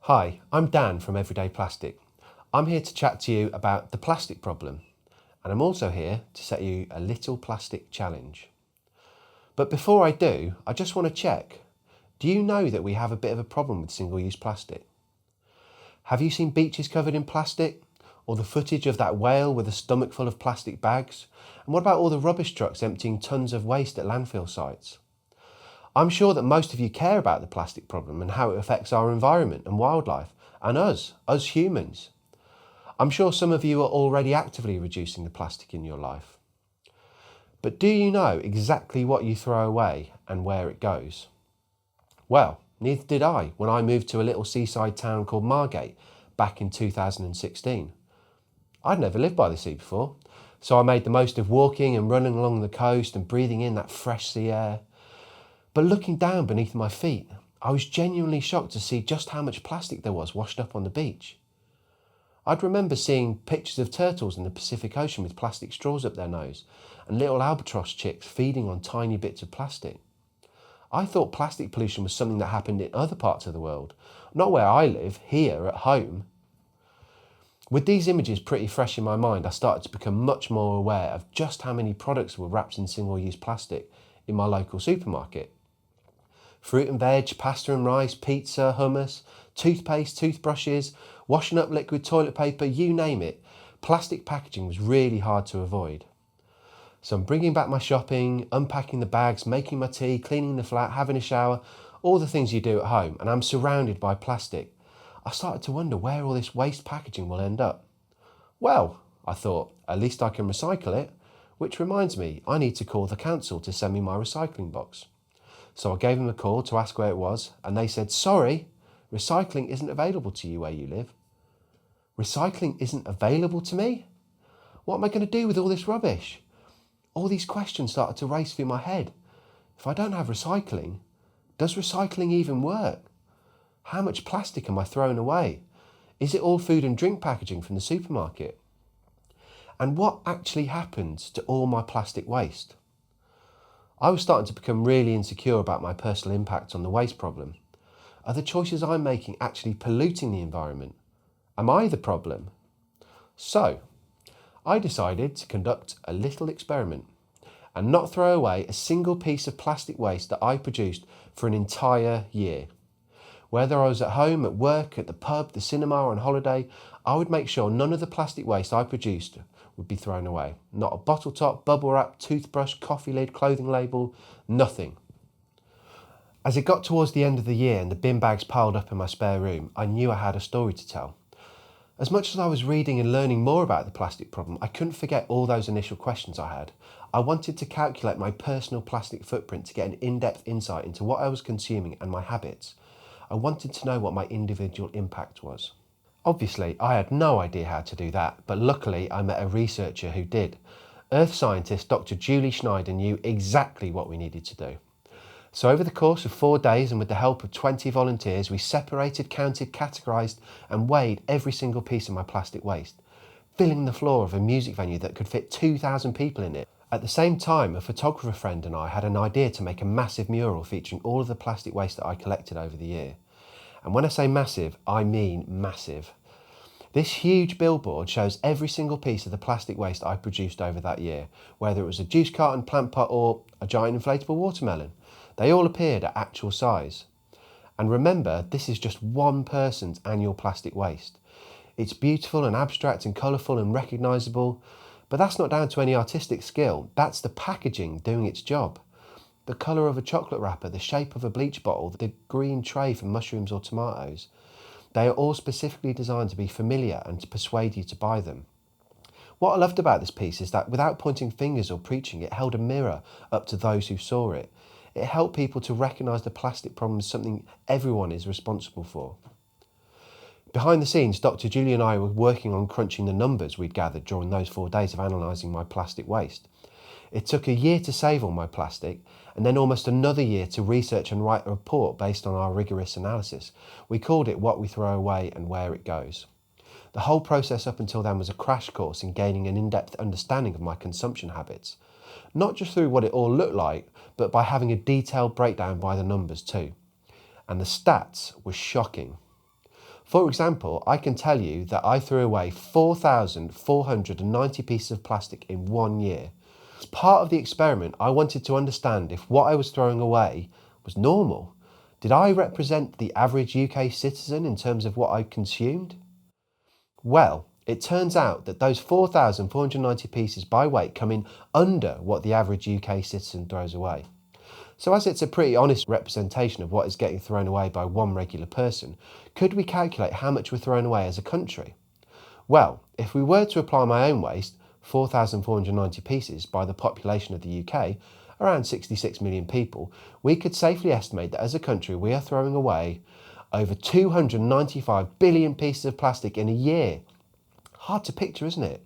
Hi, I'm Dan from Everyday Plastic. I'm here to chat to you about the plastic problem, and I'm also here to set you a little plastic challenge. But before I do, I just want to check. Do you know that we have a bit of a problem with single-use plastic? Have you seen beaches covered in plastic? Or the footage of that whale with a stomach full of plastic bags? And what about all the rubbish trucks emptying tons of waste at landfill sites? I'm sure that most of you care about the plastic problem and how it affects our environment and wildlife, and us humans. I'm sure some of you are already actively reducing the plastic in your life. But do you know exactly what you throw away and where it goes? Well, neither did I when I moved to a little seaside town called Margate back in 2016. I'd never lived by the sea before, so I made the most of walking and running along the coast and breathing in that fresh sea air. But looking down beneath my feet, I was genuinely shocked to see just how much plastic there was washed up on the beach. I'd remember seeing pictures of turtles in the Pacific Ocean with plastic straws up their nose and little albatross chicks feeding on tiny bits of plastic. I thought plastic pollution was something that happened in other parts of the world, not where I live, here at home. With these images pretty fresh in my mind, I started to become much more aware of just how many products were wrapped in single-use plastic in my local supermarket. Fruit and veg, pasta and rice, pizza, hummus, toothpaste, toothbrushes, washing up liquid toilet paper, you name it. Plastic packaging was really hard to avoid. So I'm bringing back my shopping, unpacking the bags, making my tea, cleaning the flat, having a shower, all the things you do at home, and I'm surrounded by plastic. I started to wonder where all this waste packaging will end up. Well, I thought, at least I can recycle it, which reminds me, I need to call the council to send me my recycling box. So I gave them a call to ask where it was, and they said, sorry, recycling isn't available to you where you live. Recycling isn't available to me? What am I going to do with all this rubbish? All these questions started to race through my head. If I don't have recycling, does recycling even work? How much plastic am I throwing away? Is it all food and drink packaging from the supermarket? And what actually happens to all my plastic waste? I was starting to become really insecure about my personal impact on the waste problem. Are the choices I'm making actually polluting the environment? Am I the problem? So, I decided to conduct a little experiment and not throw away a single piece of plastic waste that I produced for an entire year. Whether I was at home, at work, at the pub, the cinema, or on holiday, I would make sure none of the plastic waste I produced would be thrown away. Not a bottle top, bubble wrap, toothbrush, coffee lid, clothing label, nothing. As it got towards the end of the year and the bin bags piled up in my spare room, I knew I had a story to tell. As much as I was reading and learning more about the plastic problem, I couldn't forget all those initial questions I had. I wanted to calculate my personal plastic footprint to get an in-depth insight into what I was consuming and my habits. I wanted to know what my individual impact was. Obviously, I had no idea how to do that, but luckily I met a researcher who did. Earth scientist Dr. Julie Schneider knew exactly what we needed to do. So over the course of 4 days and with the help of 20 volunteers, we separated, counted, categorised and weighed every single piece of my plastic waste, filling the floor of a music venue that could fit 2,000 people in it. At the same time, a photographer friend and I had an idea to make a massive mural featuring all of the plastic waste that I collected over the year. And when I say massive, I mean massive. This huge billboard shows every single piece of the plastic waste I produced over that year, whether it was a juice carton, plant pot or a giant inflatable watermelon. They all appeared at actual size. And remember, this is just one person's annual plastic waste. It's beautiful and abstract and colourful and recognisable, but that's not down to any artistic skill. That's the packaging doing its job. The colour of a chocolate wrapper, the shape of a bleach bottle, the green tray for mushrooms or tomatoes. They are all specifically designed to be familiar and to persuade you to buy them. What I loved about this piece is that without pointing fingers or preaching, it held a mirror up to those who saw it. It helped people to recognise the plastic problem as something everyone is responsible for. Behind the scenes, Dr. Julie and I were working on crunching the numbers we'd gathered during those 4 days of analysing my plastic waste. It took a year to save all my plastic, and then almost another year to research and write a report based on our rigorous analysis. We called it What We Throw Away and Where It Goes. The whole process up until then was a crash course in gaining an in-depth understanding of my consumption habits. Not just through what it all looked like, but by having a detailed breakdown by the numbers too. And the stats were shocking. For example, I can tell you that I threw away 4,490 pieces of plastic in 1 year. As part of the experiment, I wanted to understand if what I was throwing away was normal. Did I represent the average UK citizen in terms of what I consumed? Well, it turns out that those 4,490 pieces by weight come in under what the average UK citizen throws away. So as it's a pretty honest representation of what is getting thrown away by one regular person, could we calculate how much we're throwing away as a country? Well, if we were to apply my own waste, 4,490 pieces, by the population of the UK, around 66 million people, we could safely estimate that as a country we are throwing away over 295 billion pieces of plastic in a year. Hard to picture, isn't it?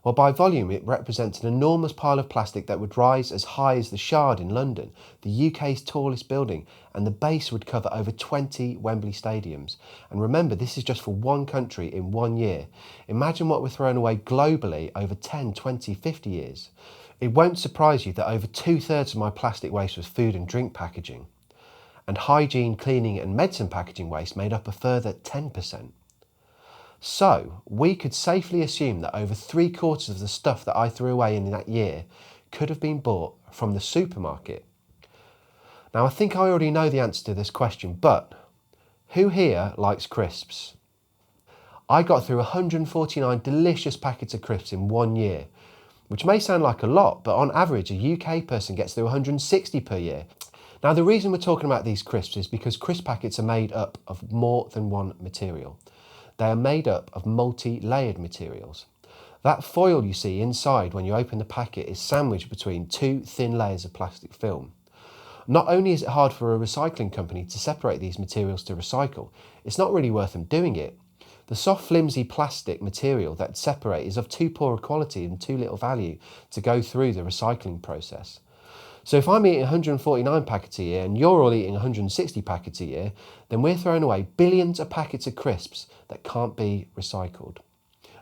Well, by volume, it represents an enormous pile of plastic that would rise as high as the Shard in London, the UK's tallest building, and the base would cover over 20 Wembley stadiums. And remember, this is just for one country in 1 year. Imagine what we're throwing away globally over 10, 20, 50 years. It won't surprise you that over 2/3 of my plastic waste was food and drink packaging, and hygiene, cleaning and medicine packaging waste made up a further 10%. So, we could safely assume that over 3/4 of the stuff that I threw away in that year could have been bought from the supermarket. Now, I think I already know the answer to this question, but who here likes crisps? I got through 149 delicious packets of crisps in 1 year, which may sound like a lot, but on average, a UK person gets through 160 per year. Now, the reason we're talking about these crisps is because crisp packets are made up of more than one material. They are made up of multi-layered materials. That foil you see inside when you open the packet is sandwiched between two thin layers of plastic film. Not only is it hard for a recycling company to separate these materials to recycle, it's not really worth them doing it. The soft, flimsy plastic material that separate is of too poor a quality and too little value to go through the recycling process. So if I'm eating 149 packets a year and you're all eating 160 packets a year, then we're throwing away billions of packets of crisps that can't be recycled.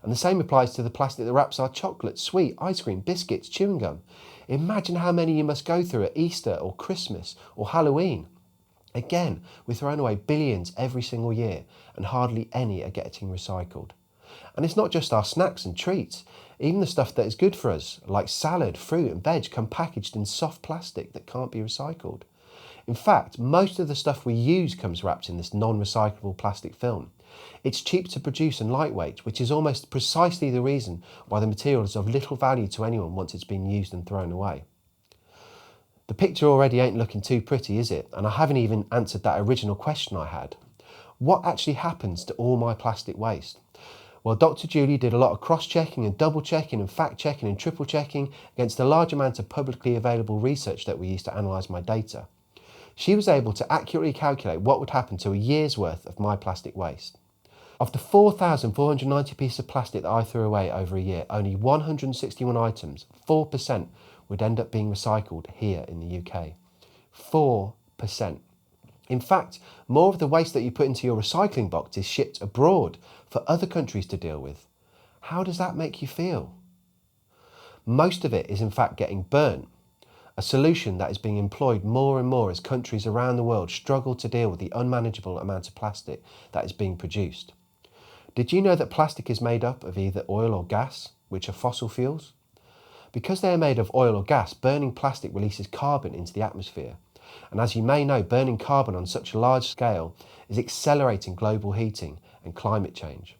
And the same applies to the plastic that wraps our chocolate, sweet, ice cream, biscuits, chewing gum. Imagine how many you must go through at Easter or Christmas or Halloween. Again, we're throwing away billions every single year and hardly any are getting recycled. And it's not just our snacks and treats. Even the stuff that is good for us, like salad, fruit and veg, come packaged in soft plastic that can't be recycled. In fact, most of the stuff we use comes wrapped in this non-recyclable plastic film. It's cheap to produce and lightweight, which is almost precisely the reason why the material is of little value to anyone once it's been used and thrown away. The picture already ain't looking too pretty, is it? And I haven't even answered that original question I had. What actually happens to all my plastic waste? Well, Dr. Julie did a lot of cross-checking and double-checking and fact-checking and triple-checking against a large amount of publicly available research that we used to analyse my data. She was able to accurately calculate what would happen to a year's worth of my plastic waste. Of the 4,490 pieces of plastic that I threw away over a year, only 161 items, 4%, would end up being recycled here in the UK. 4%. In fact, more of the waste that you put into your recycling box is shipped abroad for other countries to deal with. How does that make you feel? Most of it is in fact getting burnt, a solution that is being employed more and more as countries around the world struggle to deal with the unmanageable amount of plastic that is being produced. Did you know that plastic is made up of either oil or gas, which are fossil fuels? Because they are made of oil or gas, burning plastic releases carbon into the atmosphere. And as you may know, burning carbon on such a large scale is accelerating global heating and climate change.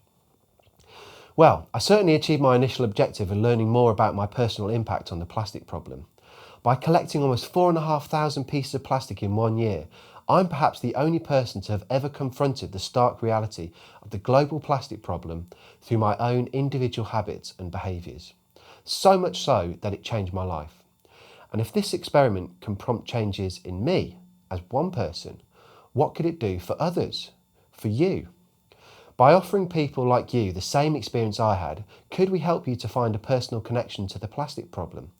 Well, I certainly achieved my initial objective of learning more about my personal impact on the plastic problem. By collecting almost 4,500 pieces of plastic in 1 year, I'm perhaps the only person to have ever confronted the stark reality of the global plastic problem through my own individual habits and behaviours. So much so that it changed my life. And if this experiment can prompt changes in me as one person, what could it do for others, for you? By offering people like you the same experience I had, could we help you to find a personal connection to the plastic problem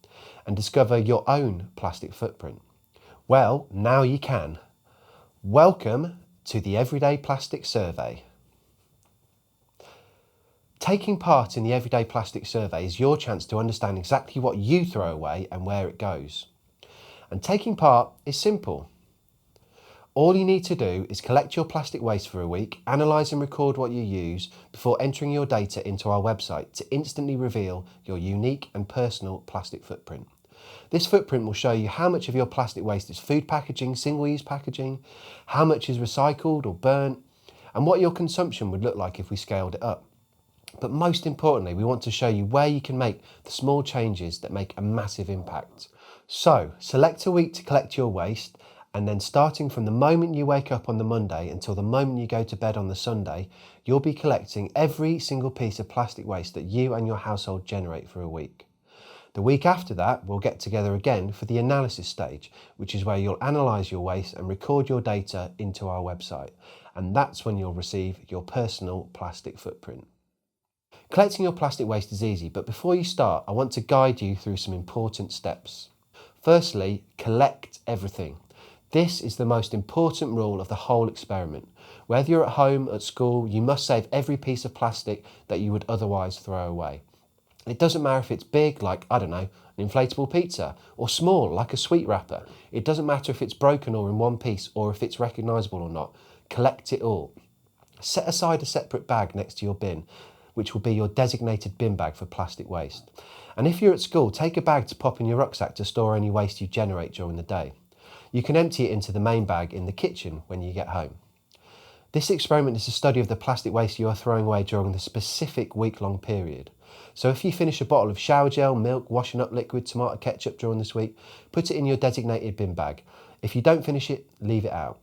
and discover your own plastic footprint? Well, now you can. Welcome to the Everyday Plastic Survey. Taking part in the Everyday Plastic Survey is your chance to understand exactly what you throw away and where it goes. And taking part is simple. All you need to do is collect your plastic waste for a week, analyse and record what you use before entering your data into our website to instantly reveal your unique and personal plastic footprint. This footprint will show you how much of your plastic waste is food packaging, single-use packaging, how much is recycled or burnt, and what your consumption would look like if we scaled it up. But most importantly, we want to show you where you can make the small changes that make a massive impact. So, select a week to collect your waste, and then starting from the moment you wake up on the Monday until the moment you go to bed on the Sunday, you'll be collecting every single piece of plastic waste that you and your household generate for a week. The week after that, we'll get together again for the analysis stage, which is where you'll analyse your waste and record your data into our website. And that's when you'll receive your personal plastic footprint. Collecting your plastic waste is easy, but before you start, I want to guide you through some important steps. Firstly, collect everything. This is the most important rule of the whole experiment. Whether you're at home, at school, you must save every piece of plastic that you would otherwise throw away. It doesn't matter if it's big, like, I don't know, an inflatable pizza, or small, like a sweet wrapper. It doesn't matter if it's broken or in one piece, or if it's recognisable or not. Collect it all. Set aside a separate bag next to your bin, which will be your designated bin bag for plastic waste. And if you're at school, take a bag to pop in your rucksack to store any waste you generate during the day. You can empty it into the main bag in the kitchen when you get home. This experiment is a study of the plastic waste you are throwing away during the specific week-long period. So if you finish a bottle of shower gel, milk, washing up liquid, tomato ketchup during this week, put it in your designated bin bag. If you don't finish it, leave it out.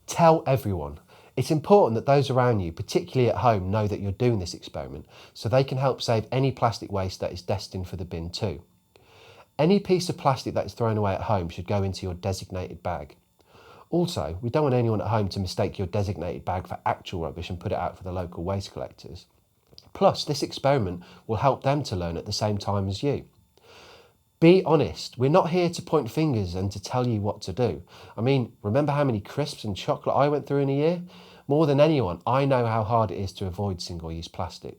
Tell everyone. It's important that those around you, particularly at home, know that you're doing this experiment so they can help save any plastic waste that is destined for the bin too. Any piece of plastic that is thrown away at home should go into your designated bag. Also, we don't want anyone at home to mistake your designated bag for actual rubbish and put it out for the local waste collectors. Plus, this experiment will help them to learn at the same time as you. Be honest. We're not here to point fingers and to tell you what to do. I mean, remember how many crisps and chocolate I went through in a year? More than anyone, I know how hard it is to avoid single-use plastic.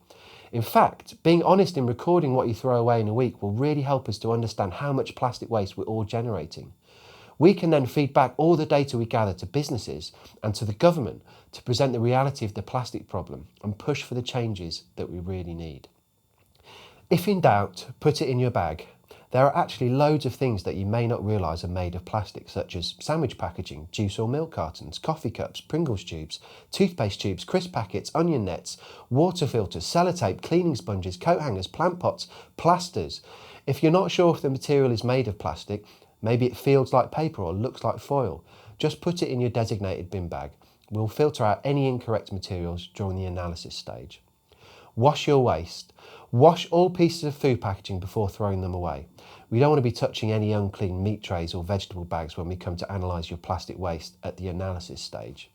In fact, being honest in recording what you throw away in a week will really help us to understand how much plastic waste we're all generating. We can then feed back all the data we gather to businesses and to the government to present the reality of the plastic problem and push for the changes that we really need. If in doubt, put it in your bag. There are actually loads of things that you may not realise are made of plastic, such as sandwich packaging, juice or milk cartons, coffee cups, Pringles tubes, toothpaste tubes, crisp packets, onion nets, water filters, sellotape, cleaning sponges, coat hangers, plant pots, plasters. If you're not sure if the material is made of plastic, maybe it feels like paper or looks like foil, just put it in your designated bin bag. We'll filter out any incorrect materials during the analysis stage. Wash your waste. Wash all pieces of food packaging before throwing them away. We don't want to be touching any unclean meat trays or vegetable bags when we come to analyse your plastic waste at the analysis stage.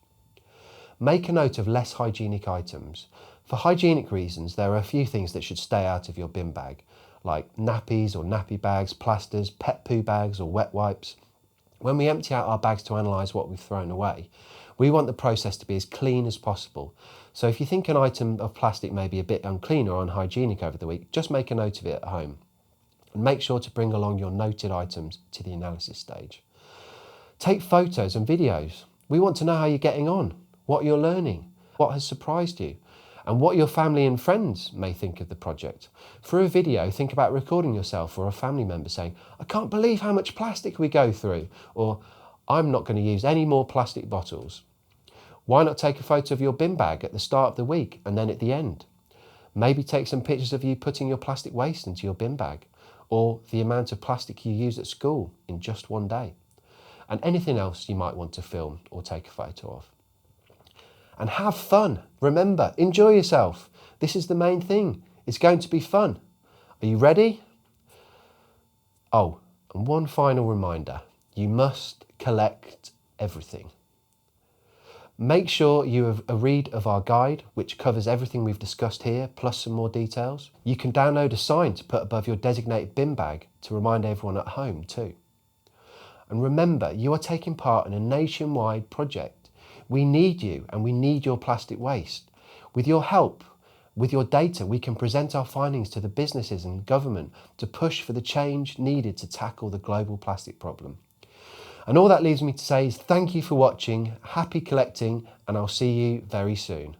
Make a note of less hygienic items. For hygienic reasons, there are a few things that should stay out of your bin bag, like nappies or nappy bags, plasters, pet poo bags or wet wipes. When we empty out our bags to analyse what we've thrown away, we want the process to be as clean as possible. So if you think an item of plastic may be a bit unclean or unhygienic over the week, just make a note of it at home. And make sure to bring along your noted items to the analysis stage. Take photos and videos. We want to know how you're getting on, what you're learning, what has surprised you, and what your family and friends may think of the project. For a video, think about recording yourself or a family member saying, "I can't believe how much plastic we go through," or "I'm not going to use any more plastic bottles." Why not take a photo of your bin bag at the start of the week and then at the end? Maybe take some pictures of you putting your plastic waste into your bin bag, or the amount of plastic you use at school in just one day, and anything else you might want to film or take a photo of. And have fun. Remember, enjoy yourself. This is the main thing. It's going to be fun. Are you ready? Oh, and one final reminder. You must collect everything. Make sure you have a read of our guide, which covers everything we've discussed here, plus some more details. You can download a sign to put above your designated bin bag to remind everyone at home too. And remember, you are taking part in a nationwide project. We need you and we need your plastic waste. With your help, with your data, we can present our findings to the businesses and government to push for the change needed to tackle the global plastic problem. And all that leaves me to say is thank you for watching, happy collecting, and I'll see you very soon.